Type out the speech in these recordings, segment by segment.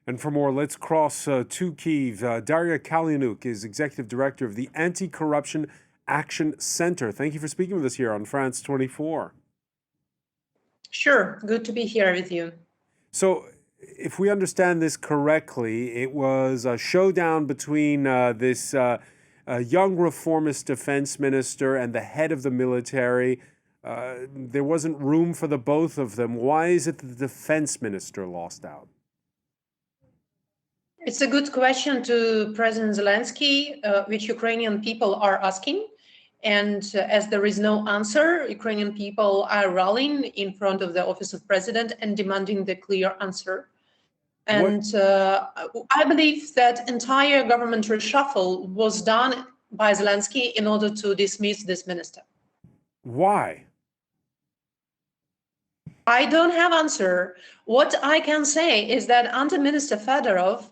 And for more, let's cross to Kyiv. Daria Kaleniuk is Executive Director of the Anti-Corruption Action Center. Thank you for speaking with us here on France 24. Sure, good to be here with you. So, if we understand this correctly, it was a showdown between this young reformist defense minister and the head of the military. There wasn't room for the both of them. Why is it that the defense minister lost out? It's a good question to President Zelensky, which Ukrainian people are asking. And as there is no answer, Ukrainian people are rallying in front of the office of president and demanding the clear answer. And I believe that entire government reshuffle was done by Zelensky in order to dismiss this minister. Why? I don't have answer. What I can say is that under Minister Fedorov,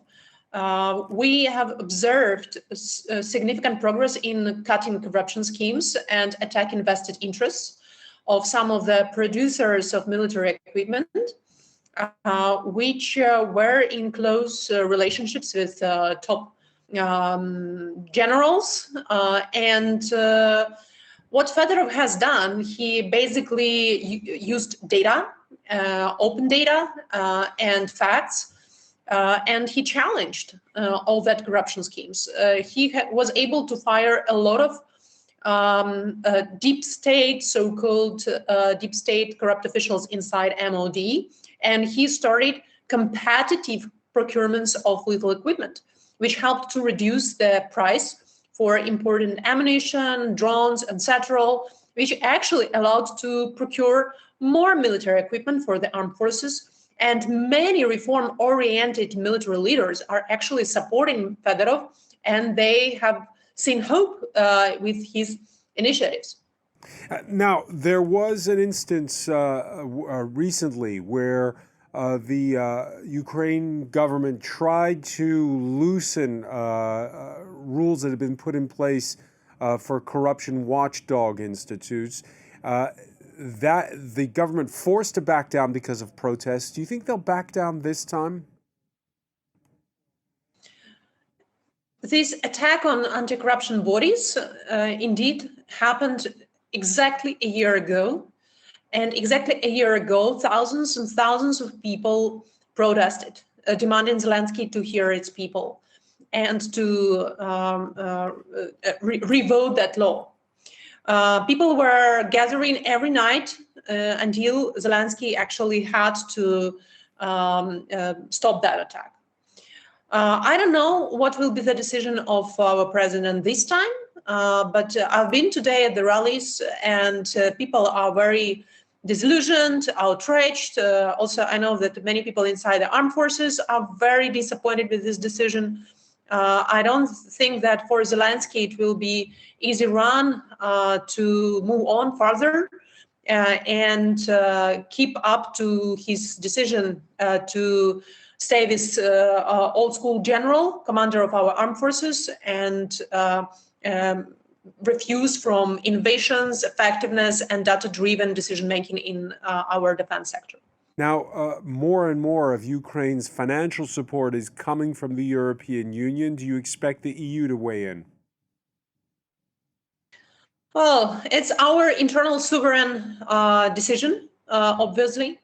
we have observed significant progress in cutting corruption schemes and attacking vested interests of some of the producers of military equipment, which were in close relationships with top generals. What Fedorov has done, he basically used data, open data and facts, and he challenged all that corruption schemes. He was able to fire a lot of deep state, so-called deep state corrupt officials inside MOD, and he started competitive procurements of lethal equipment, which helped to reduce the price for imported ammunition, drones, etc., which actually allowed to procure more military equipment for the armed forces. And many reform-oriented military leaders are actually supporting Fedorov, and they have seen hope with his initiatives. Now, there was an instance recently where the Ukraine government tried to loosen rules that had been put in place for corruption watchdog institutes. That the government forced to back down because of protests. Do you think they'll back down this time? This attack on anti-corruption bodies indeed happened exactly a year ago. And exactly a year ago, thousands and thousands of people protested, demanding Zelensky to hear its people and to revoke that law. People were gathering every night until Zelensky actually had to stop that attack. I don't know what will be the decision of our president this time, but I've been today at the rallies, and people are very disillusioned, outraged. Also, I know that many people inside the armed forces are very disappointed with this decision. I don't think that for Zelensky it will be easy run to move on further and keep up to his decision to stay with old school general, commander of our armed forces, and refuse from innovations, effectiveness, and data-driven decision-making in our defense sector. Now, more and more of Ukraine's financial support is coming from the European Union. Do you expect the EU to weigh in? Well, it's our internal sovereign decision, obviously,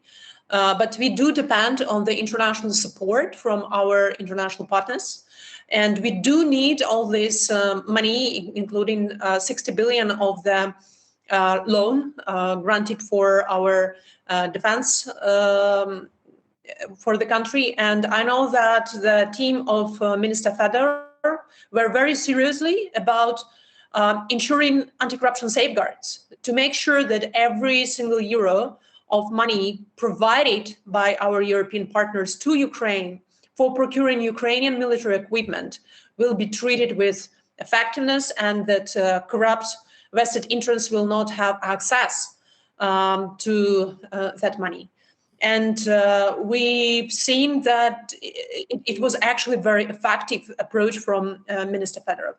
but we do depend on the international support from our international partners. And we do need all this money, including 60 billion of the loan granted for our defense for the country. And I know that the team of Minister Fedorov were very seriously about ensuring anti-corruption safeguards to make sure that every single euro of money provided by our European partners to Ukraine for procuring Ukrainian military equipment will be treated with effectiveness, and that corrupt vested interests will not have access to that money. And we've seen that it was actually a very effective approach from Minister Fedorov.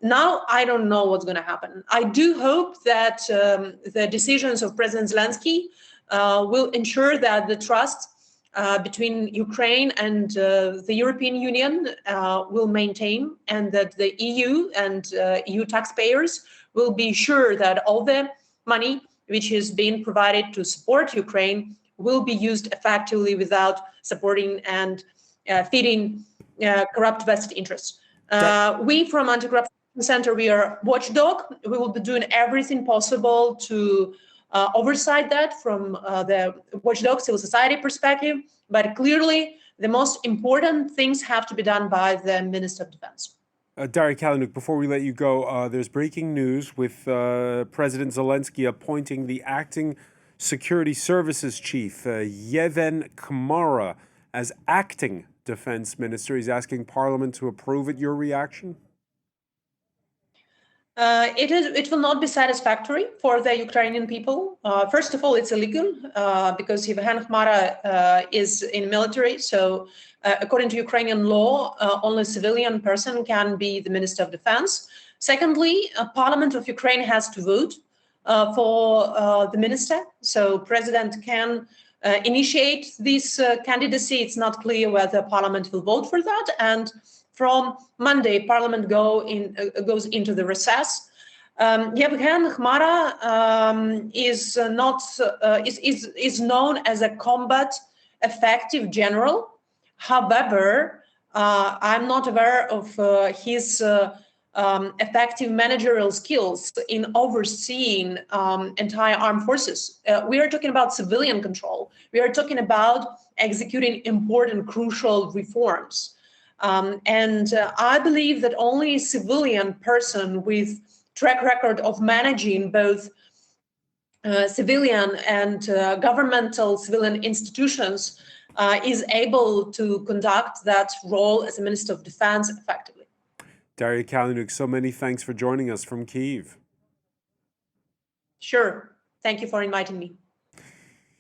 Now, I don't know what's going to happen. I do hope that the decisions of President Zelensky will ensure that the trust between Ukraine and the European Union will maintain, and that the EU and EU taxpayers will be sure that all the money which is being provided to support Ukraine will be used effectively without supporting and feeding corrupt vested interests. We from Anti-Corruption Center, we are watchdog. We will be doing everything possible to oversight that from the watchdog civil society perspective, but clearly the most important things have to be done by the Minister of Defense. Daria Kaleniuk, before we let you go, there's breaking news with President Zelensky appointing the acting security services chief, Yevhen Kamara, as acting defense minister. He's asking Parliament to approve it. Your reaction? It will not be satisfactory for the Ukrainian people. First of all, it's illegal because Yevhen Kamara is in military. So according to Ukrainian law, only a civilian person can be the Minister of Defense. Secondly, Parliament of Ukraine has to vote for the minister. So President can initiate this candidacy. It's not clear whether Parliament will vote for that. And from Monday, Parliament goes into the recess. Yevhen Kamara is known as a combat effective general. However, I'm not aware of his effective managerial skills in overseeing entire armed forces. We are talking about civilian control. We are talking about executing important, crucial reforms. I believe that only a civilian person with track record of managing both civilian and governmental civilian institutions is able to conduct that role as a Minister of Defense effectively. Daria Kaleniuk, so many thanks for joining us from Kyiv. Sure. Thank you for inviting me.